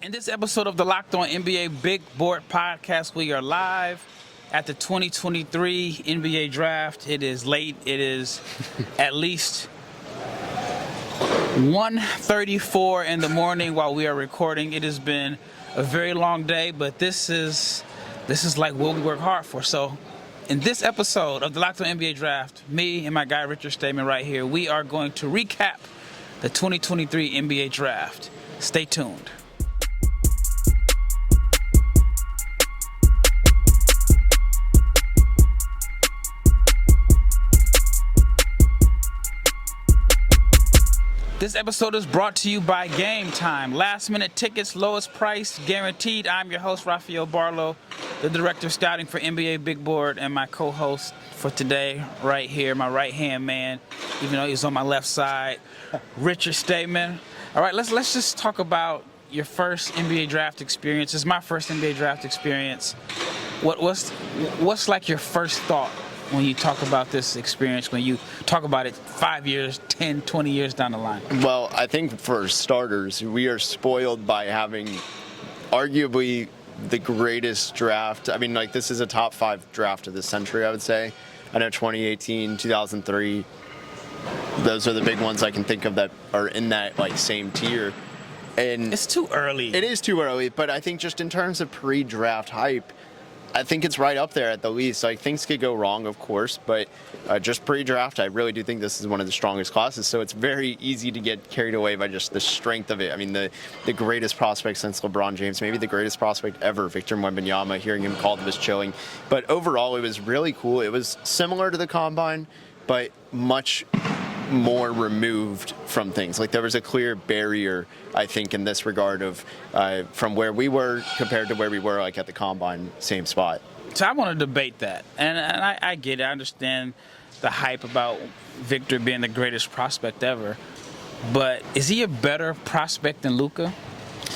In this episode of the Locked On NBA Big Board Podcast, we are live at the 2023 NBA Draft. It is late. It is at least 1:34 in the morning while we are recording. It has been a very long day, but this is like what we work hard for. So in this episode of the Locked On NBA Draft, me and my guy Richard Stayman right here, we are going to recap the 2023 NBA Draft. Stay tuned. This episode is brought to you by Game Time. Last minute tickets, lowest price, guaranteed. I'm your host, Rafael Barlowe, the director of scouting for NBA Big Board, and my co-host for today, right here, my right-hand man, even though he's on my left side, Richard Stayman. All right, let's just talk about your first NBA draft experience. It's my first NBA draft experience. What's like your first thought when you talk about this experience, when you talk about it 5 years, 10, 20 years down the line? Well, I think for starters, we are spoiled by having arguably the greatest draft. I mean, like, this is a top 5 draft of the century, I would say. I know 2018, 2003, those are the big ones I can think of that are in that, like, same tier. And it's too early. It is too early, but I think just in terms of pre-draft hype, I think it's right up there at the least. Like, things could go wrong, of course, but just pre-draft, I really do think this is one of the strongest classes. So it's very easy to get carried away by just the strength of it. I mean, the greatest prospect since LeBron James, maybe the greatest prospect ever, Victor Wembanyama. Hearing him called was chilling. But overall, it was really cool. It was similar to the Combine, but much more removed from things. Like, there was a clear barrier, I think, in this regard of from where we were compared to where we were, like, at the Combine, same spot. So I want to debate that, and I get it. I understand the hype about Victor being the greatest prospect ever, but is he a better prospect than Luka?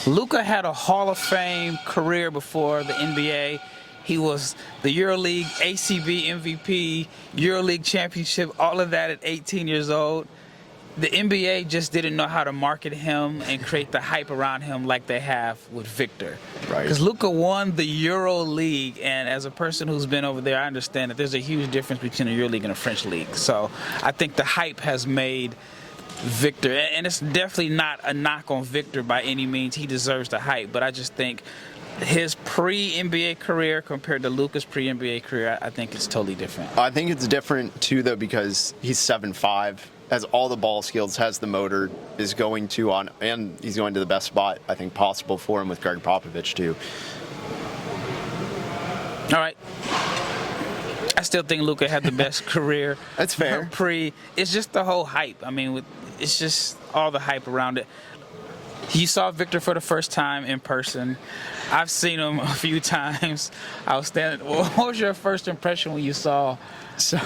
Luka had a Hall of Fame career before the NBA. He was the EuroLeague ACB MVP, EuroLeague championship, all of that at 18 years old. The NBA just didn't know how to market him and create the hype around him like they have with Victor. Right. Because Luka won the EuroLeague, and as a person who's been over there, I understand that there's a huge difference between a EuroLeague and a French league. So I think the hype has made Victor, and it's definitely not a knock on Victor by any means. He deserves the hype, but I just think his pre-NBA career compared to Luka's pre-NBA career, I think it's totally different. I think it's different, too, though, because he's 7'5", has all the ball skills, has the motor, is going to and he's going to the best spot, I think, possible for him with Greg Popovich, too. All right. I still think Luka had the best career. That's fair. It's just the whole hype. I mean, it's just all the hype around it. You saw Victor for the first time in person. I've seen him a few times. I was standing. What was your first impression when you saw? So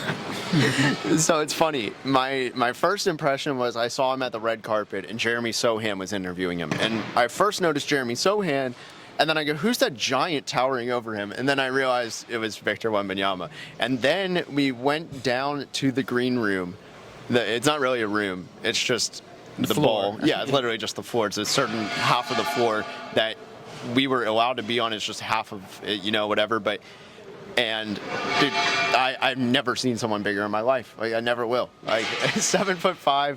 it's funny. My first impression was I saw him at the red carpet, and Jeremy Sohan was interviewing him. And I first noticed Jeremy Sohan, and then I go, who's that giant towering over him? And then I realized it was Victor Wembanyama. And then we went down to the green room. It's not really a room. It's just the ball. Yeah, it's literally just the floor. It's a certain half of the floor that we were allowed to be on. It's just half of it, whatever. And dude, I've never seen someone bigger in my life. Like, I never will. Like, 7'5",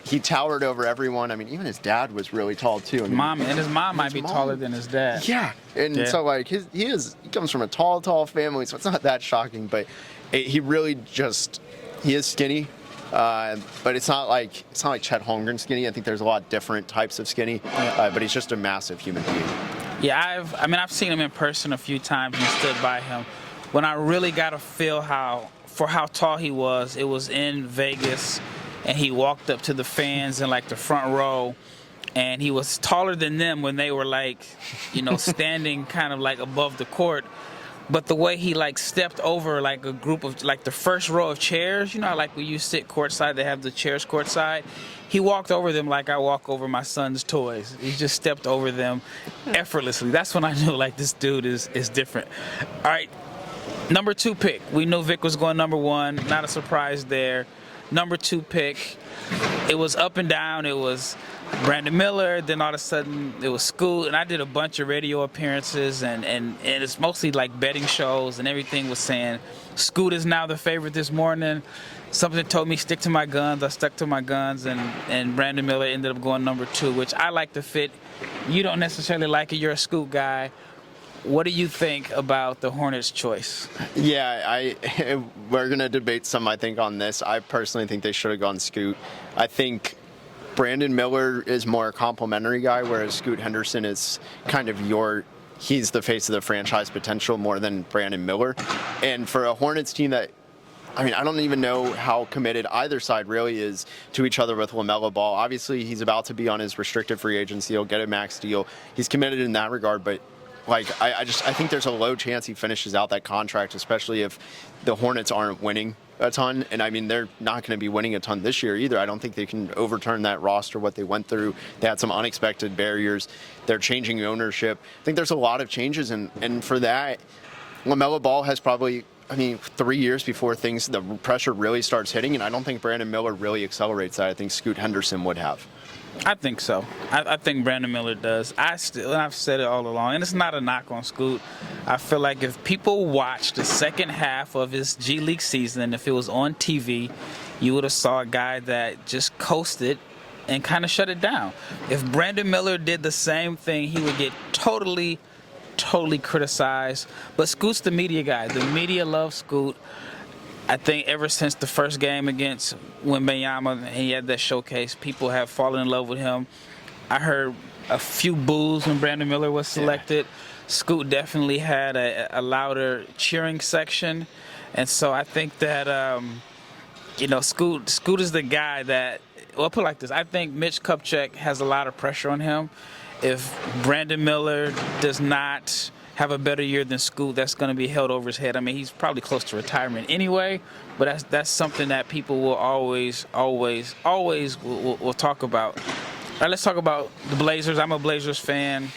he towered over everyone. I mean, even his dad was really tall too. His mom might be taller than his dad. Yeah, and so like he comes from a tall family, so it's not that shocking. But he really he is skinny. But it's not like Chet Holmgren skinny. I think there's a lot of different types of skinny, but he's just a massive human being. Yeah, I've seen him in person a few times and stood by him. When I really got a feel for how tall he was, it was in Vegas, and he walked up to the fans in like the front row, and he was taller than them when they were like, standing kind of like above the court. But the way he like stepped over like a group of like the first row of chairs, like when you sit courtside, they have the chairs courtside. He walked over them like I walk over my son's toys. He just stepped over them effortlessly. That's when I knew like this dude is different. All right, number 2 pick. We knew Vic was going number 1. Not a surprise there. Number 2 pick. It was up and down. It was Brandon Miller, then all of a sudden it was Scoot, and I did a bunch of radio appearances, and it's mostly like betting shows, and everything was saying Scoot is now the favorite this morning. Something told me stick to my guns. I stuck to my guns, and Brandon Miller ended up going number 2, which I like the fit. You don't necessarily like it. You're a Scoot guy. What do you think about the Hornets' choice? Yeah, we're going to debate some, I think, on this. I personally think they should have gone Scoot. I think Brandon Miller is more a complimentary guy, whereas Scoot Henderson is kind of he's the face of the franchise potential more than Brandon Miller. And for a Hornets team that, I mean, I don't even know how committed either side really is to each other with LaMelo Ball. Obviously, he's about to be on his restricted free agency. He'll get a max deal. He's committed in that regard, but I think there's a low chance he finishes out that contract, especially if the Hornets aren't winning a ton. And I mean, they're not going to be winning a ton this year either. I don't think they can overturn that roster, what they went through. They had some unexpected barriers. They're changing ownership. I think there's a lot of changes. And for that, LaMelo Ball has probably, 3 years before the pressure really starts hitting. And I don't think Brandon Miller really accelerates that. I think Scoot Henderson would have. I think so. I think Brandon Miller does. I've said it all along, and it's not a knock on Scoot. I feel like if people watched the second half of his G League season, if it was on TV, you would have saw a guy that just coasted and kind of shut it down. If Brandon Miller did the same thing, he would get totally criticized. But Scoot's the media guy. The media loves Scoot. I think ever since the first game against Wembanyama, and he had that showcase, people have fallen in love with him. I heard a few boos when Brandon Miller was selected. Yeah. Scoot definitely had a louder cheering section. And so I think that, Scoot is the guy that, well, I'll put it like this. I think Mitch Kupchak has a lot of pressure on him. If Brandon Miller does not have a better year than Scoot, that's going to be held over his head. I mean, he's probably close to retirement anyway, but that's something that people will always will talk about. All right, let's talk about the Blazers. I'm a Blazers fan.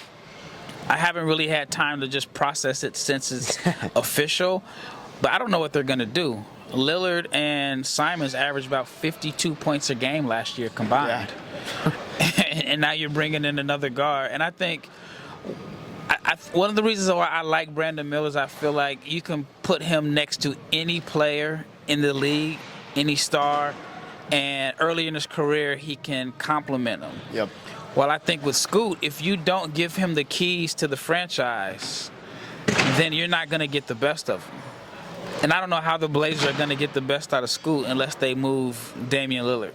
I haven't really had time to just process it since it's official, but I don't know what they're going to do. Lillard and Simons averaged about 52 points a game last year combined. Yeah. And now you're bringing in another guard. And I think one of the reasons why I like Brandon Miller is I feel like you can put him next to any player in the league, any star, and early in his career he can complement them. Yep. Well, I think with Scoot, if you don't give him the keys to the franchise, then you're not going to get the best of him. And I don't know how the Blazers are going to get the best out of Scoot unless they move Damian Lillard.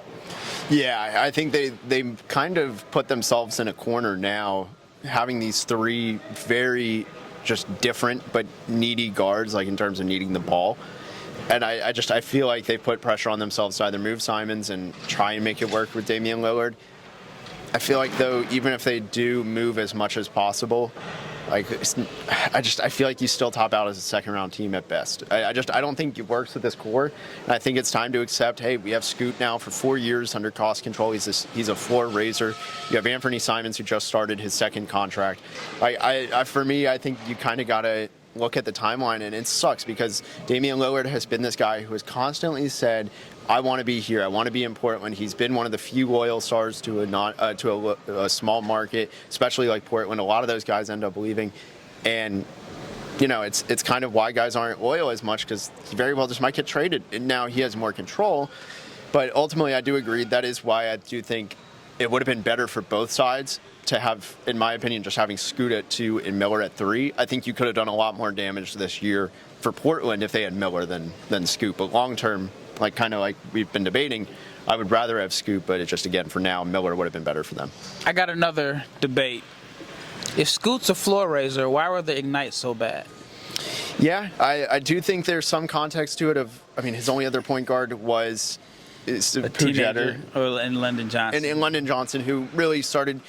Yeah, I think they kind of put themselves in a corner now, having these 3 very just different but needy guards, like in terms of needing the ball. And I feel like they put pressure on themselves to either move Simons and try and make it work with Damian Lillard. I feel like, though, even if they do move as much as possible, I feel like you still top out as a second-round team at best. I don't think it works with this core, and I think it's time to accept, hey, we have Scoot now for 4 years under cost control. He's a floor raiser. You have Anthony Simons, who just started his second contract. For me, I think you kind of got to look at the timeline, and it sucks because Damian Lillard has been this guy who has constantly said, I want to be here. I want to be in Portland. He's been one of the few loyal stars to a small market, especially like Portland. A lot of those guys end up leaving, and it's kind of why guys aren't loyal as much, because he very well just might get traded. And now he has more control, but ultimately I do agree that is why I do think it would have been better for both sides to have, in my opinion, just having Scoot at 2 and Miller at 3. I think you could have done a lot more damage this year for Portland if they had Miller than Scoot. But long term, kind of like we've been debating, I would rather have Scoot, but it's just, again, for now, Miller would have been better for them. I got another debate. If Scoot's a floor raiser, why were the Ignite so bad? Yeah, I do think there's some context to it his only other point guard was a teenager, in London Johnson. And London Johnson, who really started...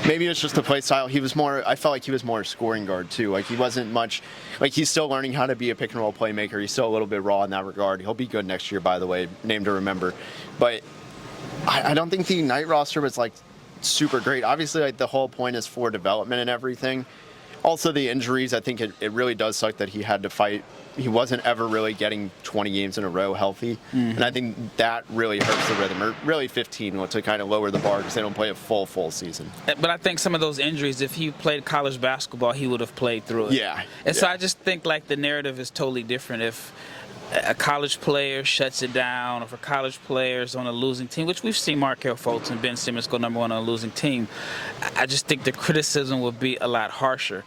maybe it's just the play style. I felt like he was more a scoring guard too. Like, he wasn't much, he's still learning how to be a pick and roll playmaker. He's still a little bit raw in that regard. He'll be good next year, by the way, name to remember. But I don't think the Ignite roster was super great. Obviously, the whole point is for development and everything. Also, the injuries, I think it really does suck that he had to fight, he wasn't ever really getting 20 games in a row healthy. And I think that really hurts the rhythm, or really 15 to kind of lower the bar because they don't play a full season. But I think some of those injuries, if he played college basketball, he would have played through it. Yeah. And so I just think like the narrative is totally different if a college player shuts it down, or if a college player is on a losing team, which we've seen Markelle Fultz and Ben Simmons go number 1 on a losing team. I just think the criticism would be a lot harsher.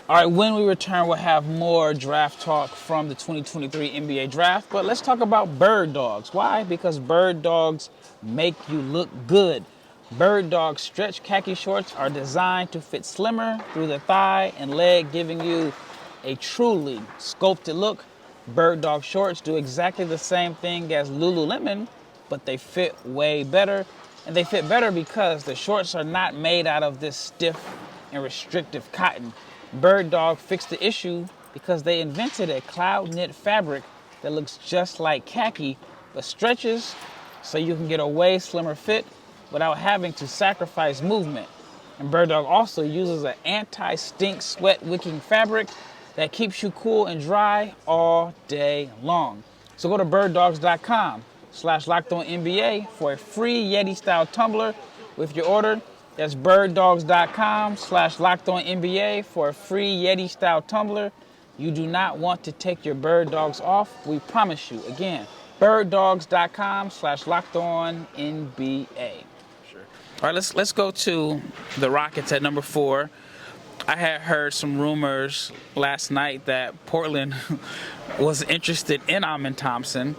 All right, when we return, we'll have more draft talk from the 2023 NBA Draft. But let's talk about bird dogs. Why? Because bird dogs make you look good. Bird dog stretch khaki shorts are designed to fit slimmer through the thigh and leg, giving you a truly sculpted look. Bird dog shorts do exactly the same thing as Lululemon, but they fit way better. And they fit better because the shorts are not made out of this stiff and restrictive cotton. Bird Dog fixed the issue because they invented a cloud knit fabric that looks just like khaki but stretches so you can get a way slimmer fit without having to sacrifice movement. And Bird Dog also uses an anti-stink sweat wicking fabric that keeps you cool and dry all day long. So go to birddogs.com/LockedOnNBA for a free Yeti style tumbler with your order. That's birddogs.com/LockedOnNBA for a free Yeti style tumbler. You do not want to take your bird dogs off, we promise you. Again, birddogs.com/LockedOnNBA. Sure. All right, let's go to the Rockets at number 4. I had heard some rumors last night that Portland was interested in Thompson,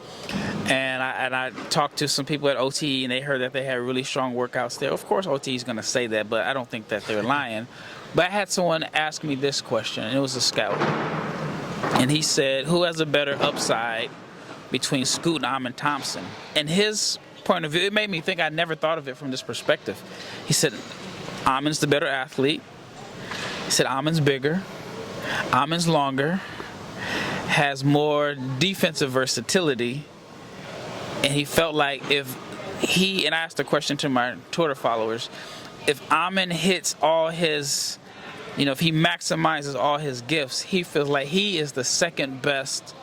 and I talked to some people at OTE, and they heard that they had really strong workouts there. Of course, OTE is going to say that, but I don't think that they're lying. But I had someone ask me this question, and it was a scout, and he said, "Who has a better upside between Scoot and Thompson?" And his point of view, it made me think. I never thought of it from this perspective. He said, "Amon's the better athlete." He said Amon's bigger, Amon's longer, has more defensive versatility, and he felt like if he, and I asked the question to my Twitter followers, if Amon hits all his, if he maximizes all his gifts, he feels like he is the second best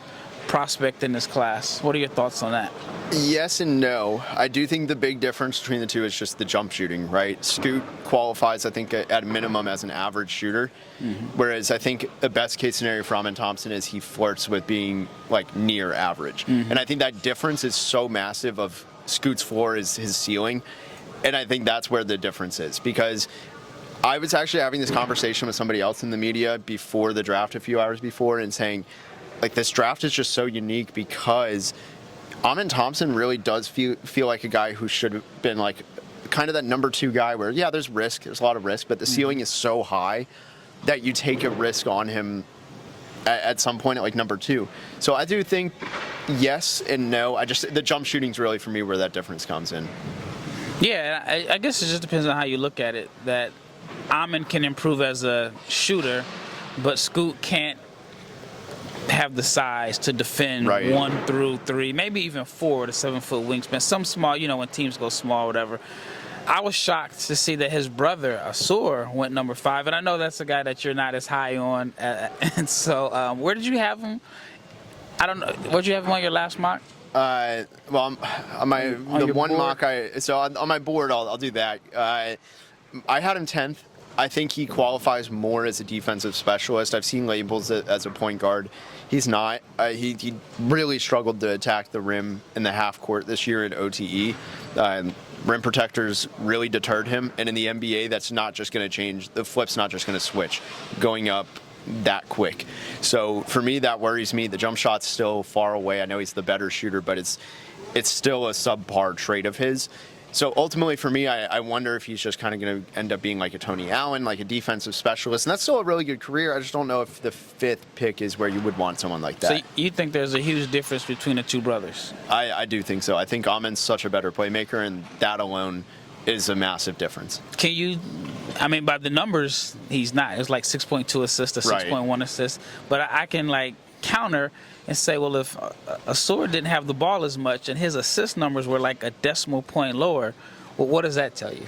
prospect in this class. What are your thoughts on that? Yes and no. I do think the big difference between the two is just the jump shooting, right? Scoot qualifies, I think, at a minimum as an average shooter, whereas I think the best case scenario for Amen Thompson is he flirts with being like near average. And I think that difference is so massive of Scoot's floor is his ceiling, and I think that's where the difference is, because I was actually having this conversation with somebody else in the media before the draft, a few hours before, and saying, like, this draft is just so unique because Amen Thompson really does feel like a guy who should have been like kind of that number 2 guy where, yeah, there's risk, there's a lot of risk, but the ceiling is so high that you take a risk on him at some point at like number 2. So I do think yes and no. The jump shooting's really for me where that difference comes in. Yeah, I guess it just depends on how you look at it. That Amen can improve as a shooter, but Scoot can't have the size to defend 1 through 3, maybe even 4 with a 7-foot wingspan. Some small, when teams go small, whatever. I was shocked to see that his brother, Asur, went number 5, and I know that's a guy that you're not as high on. And so, where did you have him? I don't know. Where did you have him on your last mock? Well, on the one mock, on my board, I'll do that. I had him 10th. I think he qualifies more as a defensive specialist. I've seen labels as a point guard. He's not. He really struggled to attack the rim in the half court this year at OTE. Rim protectors really deterred him. And in the NBA, that's not just going to change. The flip's not just going to switch going up that quick. So for me, that worries me. The jump shot's still far away. I know he's the better shooter, but it's still a subpar trait of his. So ultimately for me, I wonder if he's just kind of going to end up being like a Tony Allen, like a defensive specialist. And that's still a really good career. I just don't know if the 5th pick is where you would want someone like that. So you think there's a huge difference between the 2 brothers? I do think so. I think Amen's such a better playmaker, and that alone is a massive difference. By the numbers, he's not. It's like 6.2 assists to 6.1 assists. But I can counter and say, well, if Asur didn't have the ball as much and his assist numbers were like a decimal point lower, well, what does that tell you?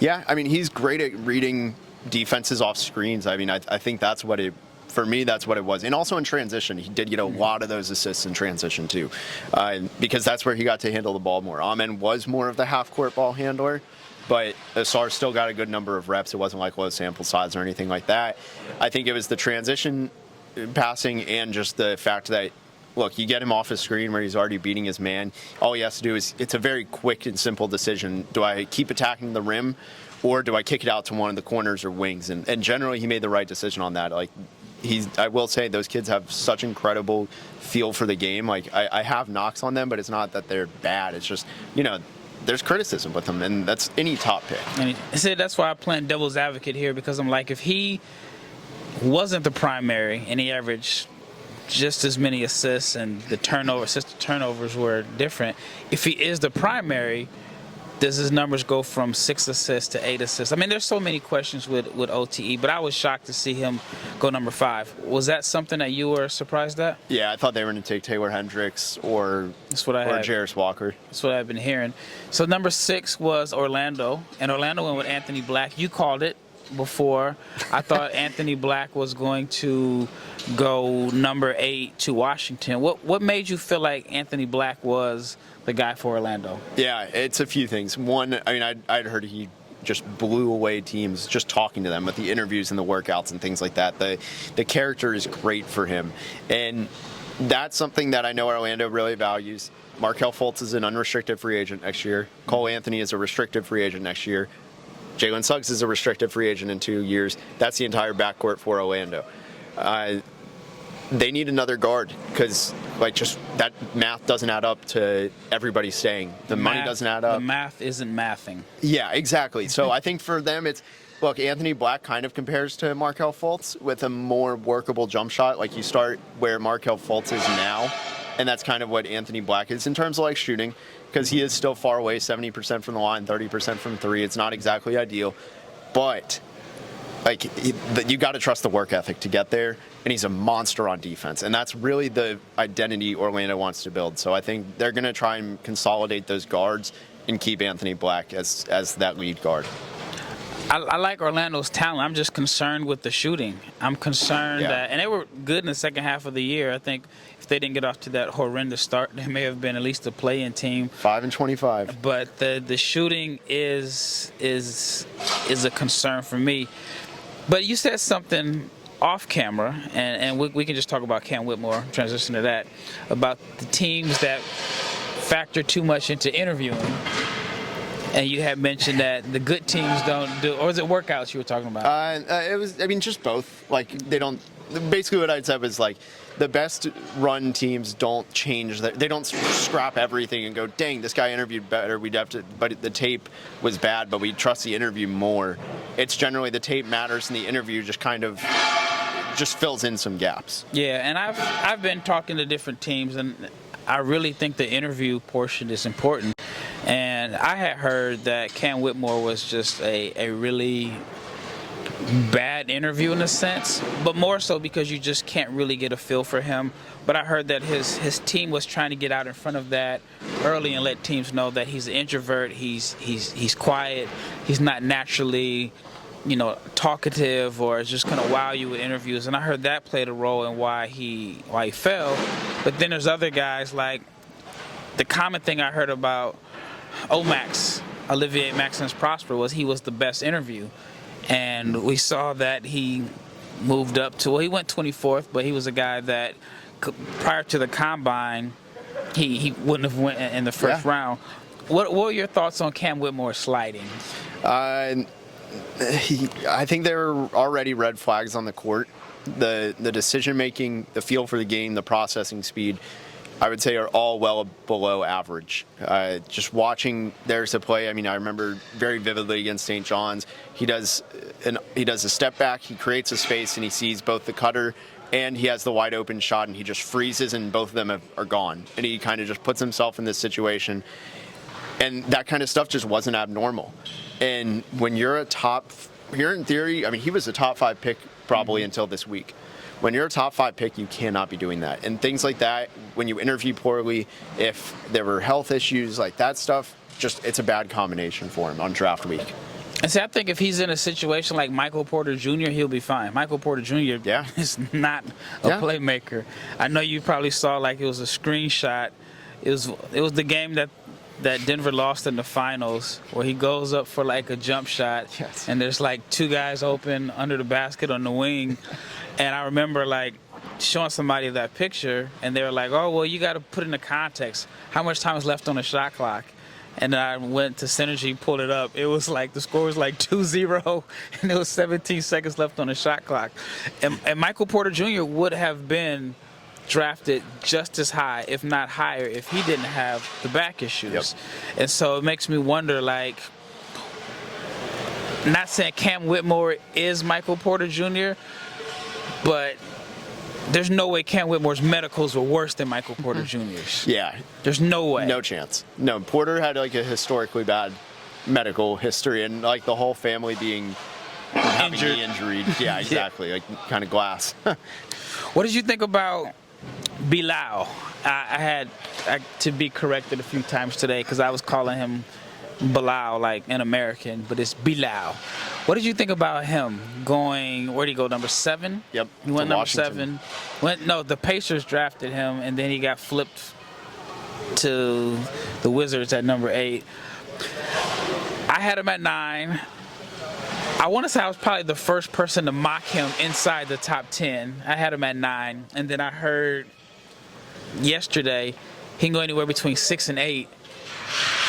Yeah, he's great at reading defenses off screens. I think that's what it for me, that's what it was. And also in transition, he did get a lot of those assists in transition too, because that's where he got to handle the ball more. Amen was more of the half-court ball handler, but Asar still got a good number of reps. It wasn't like low sample size or anything like that. I think it was the transition passing and just the fact that, look, you get him off his screen where he's already beating his man. All he has to do is, it's a very quick and simple decision. Do I keep attacking the rim, or do I kick it out to one of the corners or wings? And generally, he made the right decision on that. Like, I will say those kids have such incredible feel for the game. Like, I have knocks on them, but it's not that they're bad. It's just, there's criticism with them, and that's any top pick. And that's why I'm playing devil's advocate here, because I'm like, if he wasn't the primary and he averaged just as many assists and the turnovers were different, if he is the primary, does his numbers go from 6 assists to 8 assists? I mean, there's so many questions with OTE, but I was shocked to see him go number 5. Was that something that you were surprised at? Yeah, I thought they were going to take Taylor Hendricks or Jarris Walker. That's what I've been hearing. So number 6 was Orlando, and Orlando went with Anthony Black. You called it before. I thought Anthony Black was going to go number 8 to Washington. What made you feel like Anthony Black was the guy for Orlando? Yeah, it's a few things. One, I mean, I'd heard he just blew away teams just talking to them with the interviews and the workouts and things like that. The character is great for him, and that's something that I know Orlando really values. Markelle Fultz is an unrestricted free agent next year. Cole Anthony is a restricted free agent next year. Jalen Suggs is a restricted free agent in 2 years. That's the entire backcourt for Orlando. They need another guard because, just that math doesn't add up to everybody staying. The money doesn't add up. The math isn't mathing. Yeah, exactly. So I think for them, look, Anthony Black kind of compares to Markelle Fultz with a more workable jump shot. Like, you start where Markelle Fultz is now, and that's kind of what Anthony Black is in terms of shooting, because he is still far away, 70% from the line, 30% from 3. It's not exactly ideal, but you got to trust the work ethic to get there, and he's a monster on defense, and that's really the identity Orlando wants to build. So I think they're going to try and consolidate those guards and keep Anthony Black as that lead guard. I like Orlando's talent. I'm just concerned with the shooting. I'm concerned that, and they were good in the second half of the year. I think if they didn't get off to that horrendous start, they may have been at least a play-in team. 5-25. But the shooting is a concern for me. But you said something off camera, and we can just talk about Cam Whitmore, transition to that, about the teams that factor too much into interviewing. And you had mentioned that the good teams don't do, or was it workouts you were talking about? It was, just both. They don't, basically what I'd said was the best run teams don't change, they don't scrap everything and go, dang, this guy interviewed better, but the tape was bad, but we trust the interview more. It's generally the tape matters and the interview just kind of fills in some gaps. Yeah, and I've been talking to different teams, and I really think the interview portion is important. And I had heard that Cam Whitmore was just a really bad interview in a sense, but more so because you just can't really get a feel for him. But I heard that his team was trying to get out in front of that early and let teams know that he's an introvert, he's quiet, he's not naturally talkative, or is just going to wow you with interviews. And I heard that played a role in why he fell. But then there's other guys, like the common thing I heard about Olivier Maximus Prosper was he was the best interview. And we saw that he moved up to, he went 24th, but he was a guy that prior to the combine, he wouldn't have went in the first round. What were your thoughts on Cam Whitmore sliding? I think there were already red flags on the court. The decision making, the feel for the game, the processing speed, I would say are all well below average. Just watching theirs to play, I remember very vividly against St. John's, he does a step back, he creates a space, and he sees both the cutter and he has the wide open shot, and he just freezes, and both of them are gone. And he kind of just puts himself in this situation. And that kind of stuff just wasn't abnormal. And when you're in theory, he was a top 5 pick probably until this week. When you're a top 5 pick, you cannot be doing that. And things like that, when you interview poorly, if there were health issues, that stuff, it's a bad combination for him on draft week. And see, I think if he's in a situation like Michael Porter Jr., he'll be fine. Michael Porter Jr. Yeah. is not a playmaker. I know you probably saw like it was a screenshot. It was the game that Denver lost in the finals where he goes up for like a jump shot, and there's like two guys open under the basket on the wing. And I remember like showing somebody that picture, and they were like, oh, well, you got to put it into context. How much time is left on the shot clock? And I went to Synergy, pulled it up. It was like the score was like 2-0, and there was 17 seconds left on the shot clock. And Michael Porter Jr. would have been drafted just as high, if not higher, if he didn't have the back issues. Yep. And so it makes me wonder, like, not saying Cam Whitmore is Michael Porter Jr., but there's no way Cam Whitmore's medicals were worse than Michael Porter Jr.'s. Yeah. There's no way. No chance. No, Porter had like a historically bad medical history, and like the whole family being injured. Yeah, exactly. Like kind of glass. What did you think about Barlowe? I had to be corrected a few times today because I was calling him Barlowe like an American, but it's Barlowe. What did you think about him going? Where did he go? Number 7. Yep. He went number Washington. 7. No, the Pacers drafted him, and then he got flipped to the Wizards at number 8. I had him at 9. I want to say I was probably the first person to mock him inside the top 10. I had him at 9, and then I heard yesterday he can go anywhere between 6 and 8.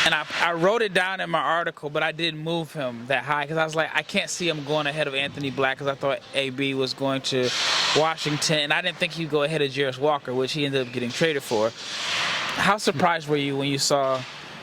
And I wrote it down in my article, but I didn't move him that high because I was like, I can't see him going ahead of Anthony Black because I thought AB was going to Washington, and I didn't think he'd go ahead of Jarris Walker, which he ended up getting traded for. How surprised were you when you saw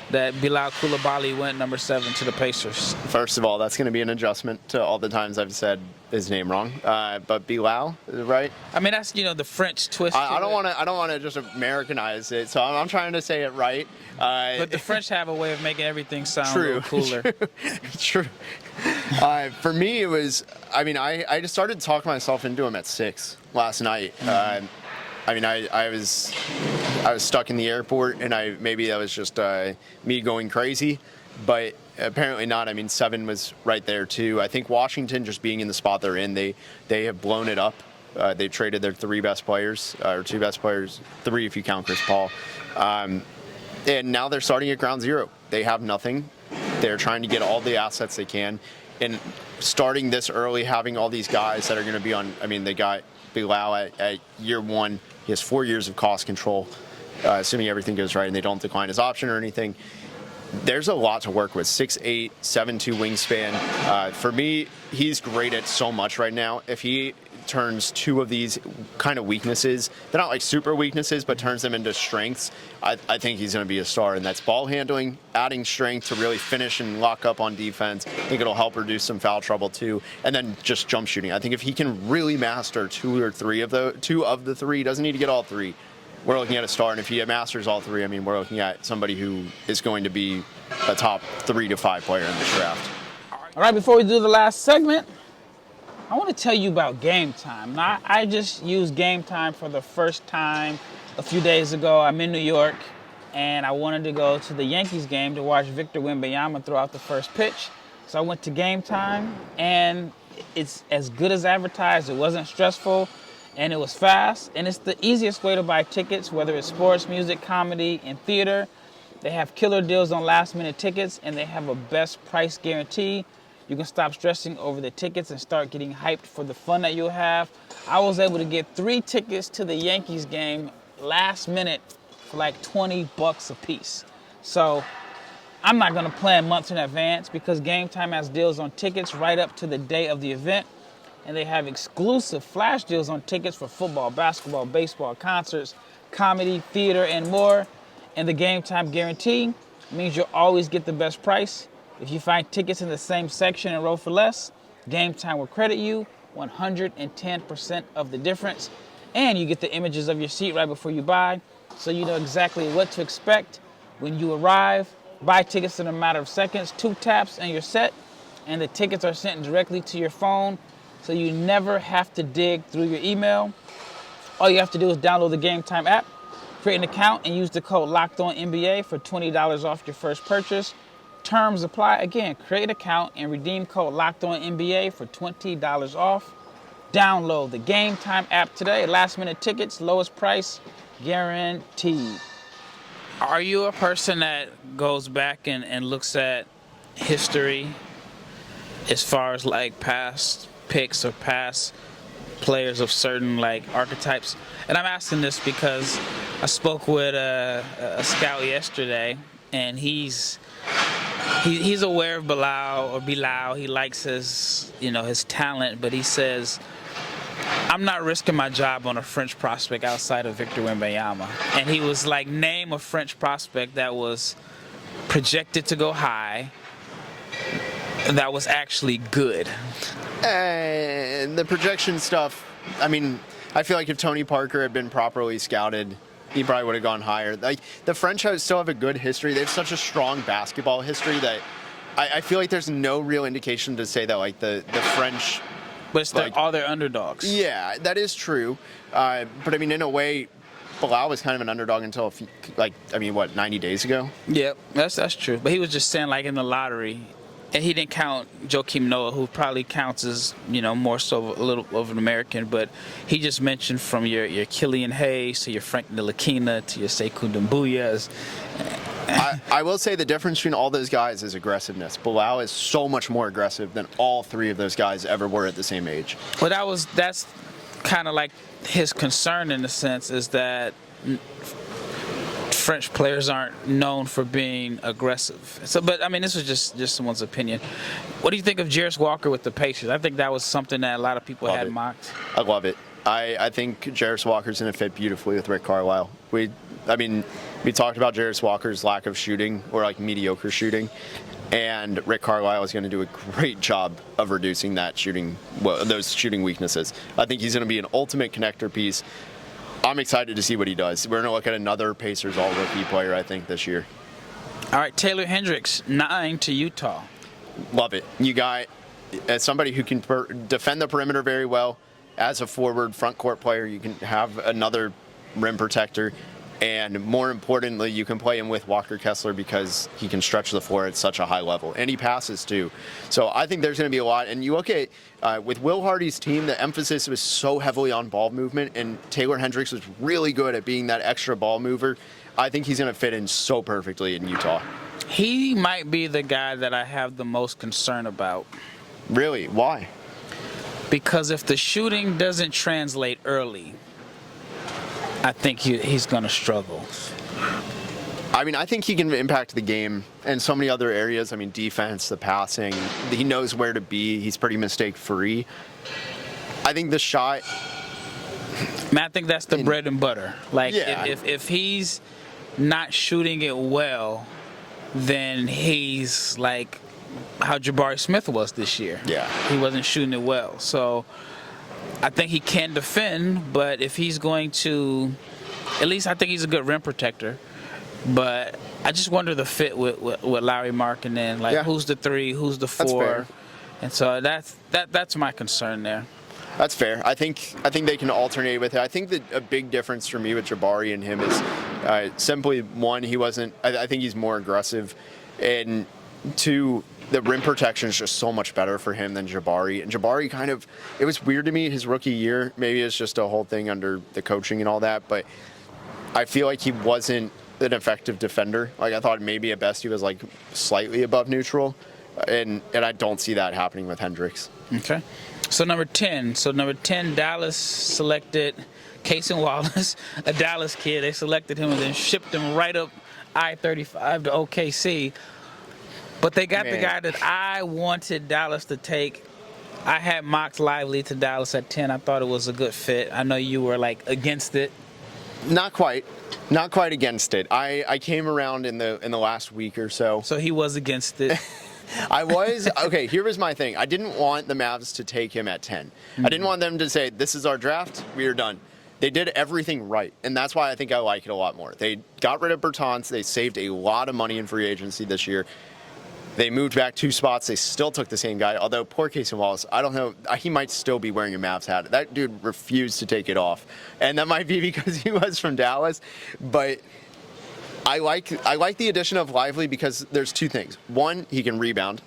that Bilal Coulibaly went number 7 to the Pacers? First of all, that's going to be an adjustment to all the times I've said his name wrong. But Bilal, right? I mean, that's the French twist. I don't want to just Americanize it, so I'm trying to say it right. But the French have a way of making everything sound a little cooler. True. For me, it was. I mean, I just started talking myself into him at 6 last night. I mean, I was stuck in the airport, and maybe that was just me going crazy, but apparently not. I mean, 7 was right there too. I think Washington, just being in the spot they're in, they have blown it up. They traded their 3 best players, or 2 best players, 3 if you count Chris Paul, and now they're starting at ground zero. They have nothing. They're trying to get all the assets they can, and starting this early, having all these guys that are going to be on. I mean, they got Bilal at year 1. He has 4 years of cost control, assuming everything goes right and they don't decline his option or anything. There's a lot to work with. 6'8", 7'2" wingspan. For me, he's great at so much right now. If he turns 2 of these kind of weaknesses, they're not like super weaknesses, but turns them into strengths, I think he's going to be a star. And that's ball handling, adding strength to really finish and lock up on defense. I think it'll help reduce some foul trouble too. And then just jump shooting. I think if he can really master 2 of the 3, doesn't need to get all 3, we're looking at a star. And if he masters all 3, I mean, we're looking at somebody who is going to be a top 3 to 5 player in this draft. All right, before we do the last segment, I want to tell you about Game Time. Now, I just used Game Time for the first time a few days ago. I'm in New York, and I wanted to go to the Yankees game to watch Victor Wembanyama throw out the first pitch. So I went to Game Time, and it's as good as advertised. It wasn't stressful, and it was fast, and it's the easiest way to buy tickets, whether it's sports, music, comedy, and theater. They have killer deals on last-minute tickets, and they have a best price guarantee. You can stop stressing over the tickets and start getting hyped for the fun that you'll have. I was able to get 3 tickets to the Yankees game last minute for like $20 a piece. So I'm not gonna plan months in advance because Game Time has deals on tickets right up to the day of the event. And they have exclusive flash deals on tickets for football, basketball, baseball, concerts, comedy, theater, and more. And the Game Time guarantee means you'll always get the best price. If you find tickets in the same section and row for less, Game Time will credit you 110% of the difference. And you get the images of your seat right before you buy, so you know exactly what to expect when you arrive. Buy tickets in a matter of seconds, 2 taps and you're set. And the tickets are sent directly to your phone, so you never have to dig through your email. All you have to do is download the Game Time app, create an account, and use the code LOCKEDONNBA for $20 off your first purchase. Terms apply. Again, create an account and redeem code LOCKEDONNBA for $20 off. Download the Game Time app today. Last minute tickets, lowest price, guaranteed. Are you a person that goes back and looks at history as far as like past picks or past players of certain like archetypes? And I'm asking this because I spoke with a scout yesterday, and he's aware of Barlowe. He likes his talent, but he says, I'm not risking my job on a French prospect outside of Victor Wembanyama. And he was like, name a French prospect that was projected to go high, that was actually good. And the projection stuff, I mean, I feel like if Tony Parker had been properly scouted, he probably would have gone higher. Like, the French still have a good history. They have such a strong basketball history that I feel like there's no real indication to say that like the French. But it's all their underdogs. Yeah, that is true. But I mean, in a way, Barlowe was kind of an underdog until 90 days ago. Yeah, that's true. But he was just saying, like, in the lottery, and he didn't count Joakim Noah, who probably counts as, more so a little of an American, but he just mentioned from your Killian Hayes to your Frank Ntilikina to your Sekou Doumbouya. I will say the difference between all those guys is aggressiveness. Barlowe is so much more aggressive than all three of those guys ever were at the same age. Well, that's kind of like his concern in a sense, is that French players aren't known for being aggressive. So, but I mean, this was just someone's opinion. What do you think of Jarris Walker with the Pacers? I think that was something that a lot of people had mocked. I love it. I think Jarris Walker's going to fit beautifully with Rick Carlisle. We talked about Jarris Walker's lack of shooting, or like mediocre shooting, and Rick Carlisle is going to do a great job of reducing those shooting weaknesses. I think he's going to be an ultimate connector piece. I'm excited to see what he does. We're going to look at another Pacers all-rookie player, I think, this year. All right, Taylor Hendricks, 9 to Utah. Love it. You got, as somebody who can defend the perimeter very well, as a forward front court player, you can have another rim protector. And more importantly, you can play him with Walker Kessler because he can stretch the floor at such a high level. And he passes too. So I think there's going to be a lot. And you look at, with Will Hardy's team, the emphasis was so heavily on ball movement. And Taylor Hendricks was really good at being that extra ball mover. I think he's going to fit in so perfectly in Utah. He might be the guy that I have the most concern about. Really? Why? Because if the shooting doesn't translate early, I think he's going to struggle. I mean, I think he can impact the game in so many other areas. I mean, defense, the passing. He knows where to be. He's pretty mistake-free. I think the shot... Man, I think that's the bread and butter. Like, yeah. if he's not shooting it well, then he's like how Jabari Smith was this year. Yeah. He wasn't shooting it well. So I think he can defend, but if he's going to, at least I think he's a good rim protector. But I just wonder the fit with Larry Markkinen, like who's the 3, who's the 4. That's fair. And so that's my concern there. That's fair. I think they can alternate with it. I think that a big difference for me with Jabari and him is simply, one, he wasn't. I think he's more aggressive, and 2, the rim protection is just so much better for him than Jabari. And Jabari it was weird to me his rookie year. Maybe it's just a whole thing under the coaching and all that, but I feel like he wasn't an effective defender. Like, I thought maybe at best he was like slightly above neutral, and I don't see that happening with Hendricks. Okay. So number 10, Dallas selected Cason Wallace, a Dallas kid. They selected him and then shipped him right up I-35 to OKC. But they got the guy that I wanted Dallas to take. I had mocked Lively to Dallas at 10. I thought it was a good fit. I know you were like against it. Not quite against it. I came around in the last week or so. So he was against it. I was. Okay, here was my thing. I didn't want the Mavs to take him at 10. I didn't want them to say, this is our draft, we are done. They did everything right, and that's why I think I like it a lot more. They got rid of Bertans. They saved a lot of money in free agency this year. They moved back 2 spots. They still took the same guy, although poor Cason Wallace, I don't know, he might still be wearing a Mavs hat. That dude refused to take it off, and that might be because he was from Dallas, but I like the addition of Lively because there's two things. One, he can rebound.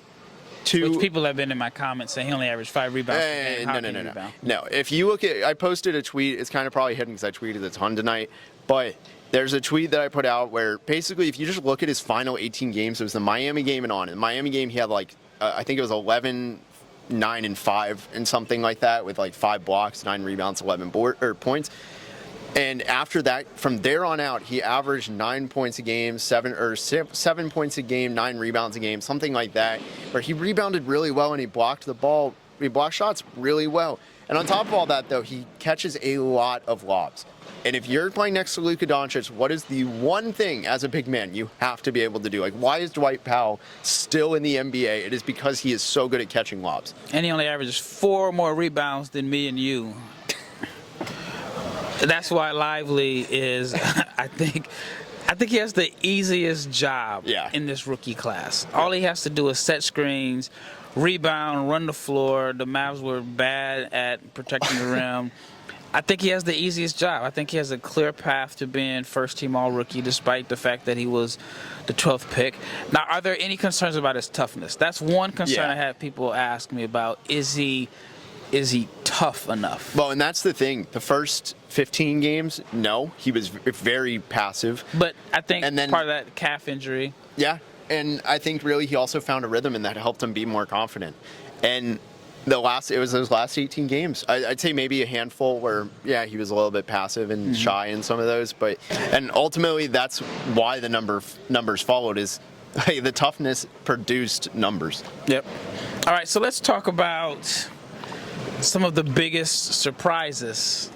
Two, which people have been in my comments saying he only averaged 5 rebounds per game. How can he rebound? No, if you look at, I posted a tweet. It's kind of probably hidden because I tweeted a ton tonight. But there's a tweet that I put out where basically, if you just look at his final 18 games, it was the Miami game and on. In the Miami game, he had like I think it was 11, 9, and 5 and something like that with like 5 blocks, 9 rebounds, 11 points. And after that, from there on out, he averaged 9 points a game, 7 points a game, 9 rebounds a game, something like that, where he rebounded really well and he blocked the ball, he blocked shots really well. And on top of all that, though, he catches a lot of lobs. And if you're playing next to Luka Doncic, what is the one thing as a big man you have to be able to do? Like, why is Dwight Powell still in the NBA? It is because he is so good at catching lobs. And he only averages 4 more rebounds than me and you. That's why Lively is, I think he has the easiest job in this rookie class. All he has to do is set screens, rebound, run the floor. The Mavs were bad at protecting the rim. I think he has the easiest job. I think he has a clear path to being first-team All-Rookie, despite the fact that he was the 12th pick. Now, are there any concerns about his toughness? That's one concern I have people ask me about. Is he tough enough? Well, and that's the thing. The first 15 games, no, he was very passive. But I think part of that calf injury. Yeah, and I think really he also found a rhythm, and that helped him be more confident. And it was those last 18 games. I'd say maybe a handful where, he was a little bit passive and shy in some of those. And ultimately, that's why the numbers followed is the toughness produced numbers. Yep. All right, so let's talk about some of the biggest surprises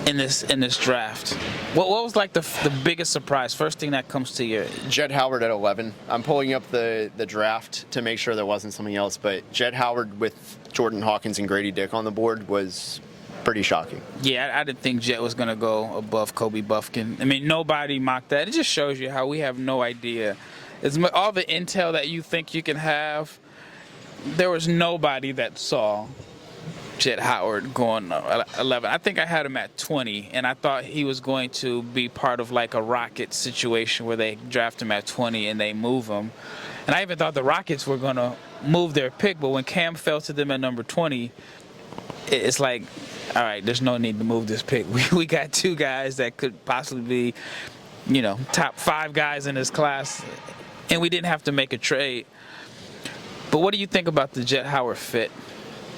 in this draft. What was like the biggest surprise? First thing that comes to your Jett Howard at 11. I'm pulling up the draft to make sure there wasn't something else, but Jett Howard with Jordan Hawkins and Grady Dick on the board was pretty shocking. Yeah, I didn't think Jett was going to go above Kobe Buffkin. I mean, nobody mocked that. It just shows you how we have no idea. All the intel that you think you can have, there was nobody that saw Jett Howard going 11. I think I had him at 20, and I thought he was going to be part of like a Rockets situation where they draft him at 20 and they move him. And I even thought the Rockets were going to move their pick, but when Cam fell to them at number 20, it's like, all right, there's no need to move this pick. We got 2 guys that could possibly be, top 5 guys in this class, and we didn't have to make a trade. But what do you think about the Jett Howard fit?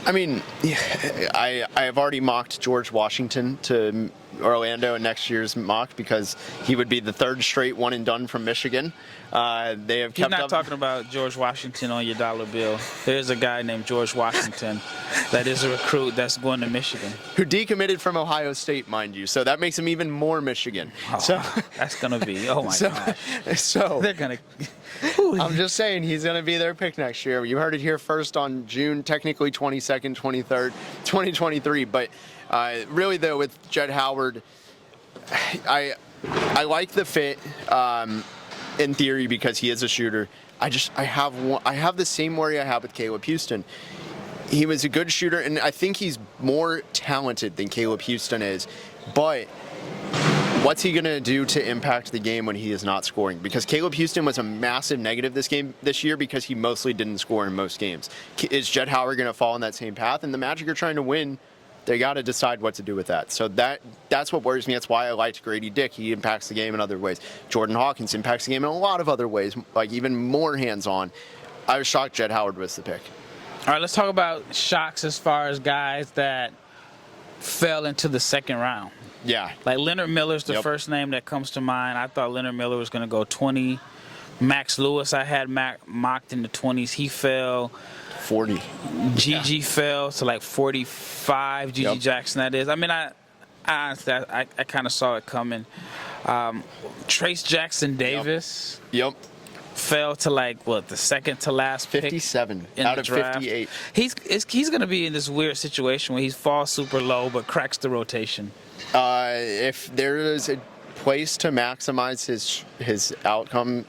I mean, I have already mocked George Washington to Orlando in next year's mock because he would be the 3rd straight one and done from Michigan. They have kept You're not talking about George Washington on your dollar bill. There's a guy named George Washington that is a recruit that's going to Michigan. Who decommitted from Ohio State, mind you. So that makes him even more Michigan. Oh, that's going to be, oh my gosh. So they're going to... I'm just saying he's going to be their pick next year. You heard it here first on June, technically 22nd, 23rd, 2023. But really, though, with Jett Howard, I like the fit in theory because he is a shooter. I have the same worry I have with Caleb Houston. He was a good shooter, and I think he's more talented than Caleb Houston is. But what's he going to do to impact the game when he is not scoring? Because Caleb Houston was a massive negative this year because he mostly didn't score in most games. Is Jett Howard going to fall in that same path? And the Magic are trying to win. They got to decide what to do with that. So that's what worries me. That's why I liked Grady Dick. He impacts the game in other ways. Jordan Hawkins impacts the game in a lot of other ways, like even more hands-on. I was shocked Jett Howard was the pick. All right, let's talk about shocks as far as guys that fell into the second round. Yeah. Like Leonard Miller's the first name that comes to mind. I thought Leonard Miller was going to go 20. Max Lewis, I had mocked in the 20s. He fell 40. Gigi fell to like 45. Gigi Jackson, that is. I mean, I honestly, I kind of saw it coming. Trace Jackson Davis. Yep. Fell to like the second to last pick 57 in out the of draft. 58. He's going to be in this weird situation where he falls super low but cracks the rotation. If there is a place to maximize his outcome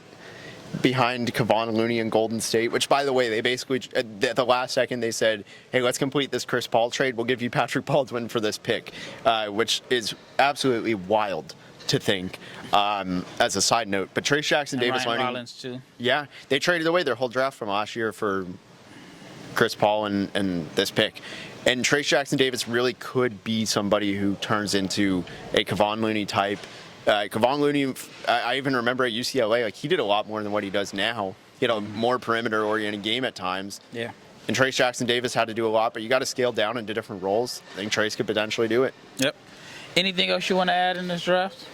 behind Kevon Looney and Golden State, which, by the way, they basically at the last second they said, hey, let's complete this Chris Paul trade. We'll give you Patrick Baldwin for this pick, which is absolutely wild to think, as a side note. But Trace Jackson-Davis, Ryan Rollins too. Yeah, they traded away their whole draft from last year for Chris Paul and this pick. And Trace Jackson-Davis really could be somebody who turns into a Kevon Looney type. Kevon Looney, I even remember at UCLA, like he did a lot more than what he does now. He had a more perimeter-oriented game at times. Yeah. And Trace Jackson-Davis had to do a lot, but you got to scale down into different roles. I think Trace could potentially do it. Yep. Anything else you want to add in this draft?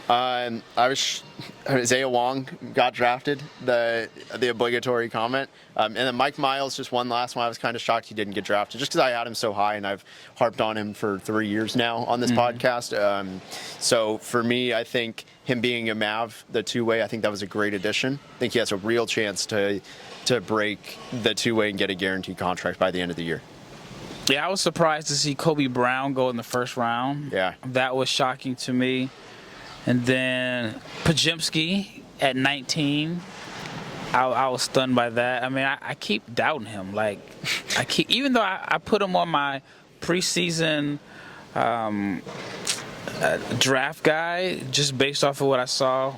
Isaiah Wong got drafted, the obligatory comment. And then Mike Miles, just one last one. I was kind of shocked he didn't get drafted just because I had him so high and I've harped on him for 3 years now on this podcast. So for me, I think him being a Mav, the two-way, I think that was a great addition. I think he has a real chance to break the two-way and get a guaranteed contract by the end of the year. Yeah, I was surprised to see Kobe Brown go in the first round. Yeah. That was shocking to me. And then Podziemski at 19. I was stunned by that. I mean, I keep doubting him. Like, even though I put him on my preseason draft guy, just based off of what I saw,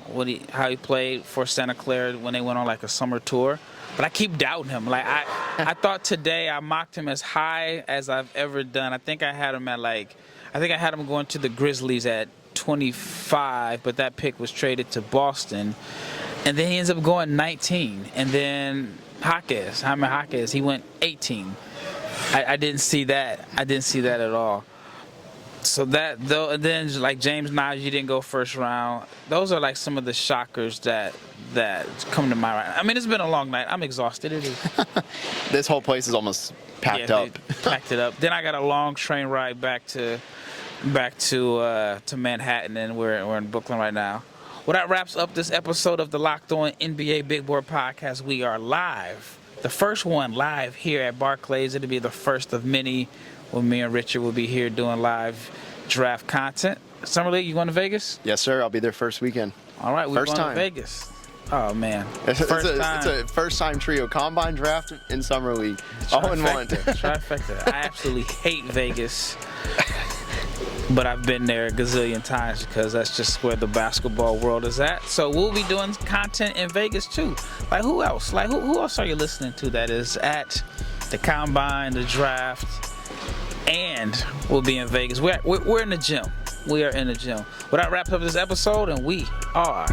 how he played for Santa Clara when they went on like a summer tour. But I keep doubting him. Like I thought today I mocked him as high as I've ever done. I think I had him going to the Grizzlies at 25, but that pick was traded to Boston. And then he ends up going 19. And then Jaime, he went 18. I didn't see that. I didn't see that at all. So that though, and then like James Najee didn't go first round. Those are like some of the shockers that come to my mind. I mean, it's been a long night. I'm exhausted. It is. This whole place is almost packed up. Packed it up. Then I got a long train ride back to Manhattan, and we're in Brooklyn right now. Well, that wraps up this episode of the Locked On NBA Big Board Podcast. We are live, the first one live here at Barclays. It'll be the first of many. When me and Richard will be here doing live draft content. Summer League, you going to Vegas? Yes, sir. I'll be there first weekend. All right, we're going time to Vegas. Oh, man. It's a first-time trio. Combine draft in Summer League. All in one. Trifecta. I absolutely hate Vegas. But I've been there a gazillion times because that's just where the basketball world is at. So we'll be doing content in Vegas, too. Like, who else? Like, who else are you listening to that is at the Combine, the draft, and we'll be in Vegas. We're in the gym. We are in the gym. Well, that wraps up this episode, and we are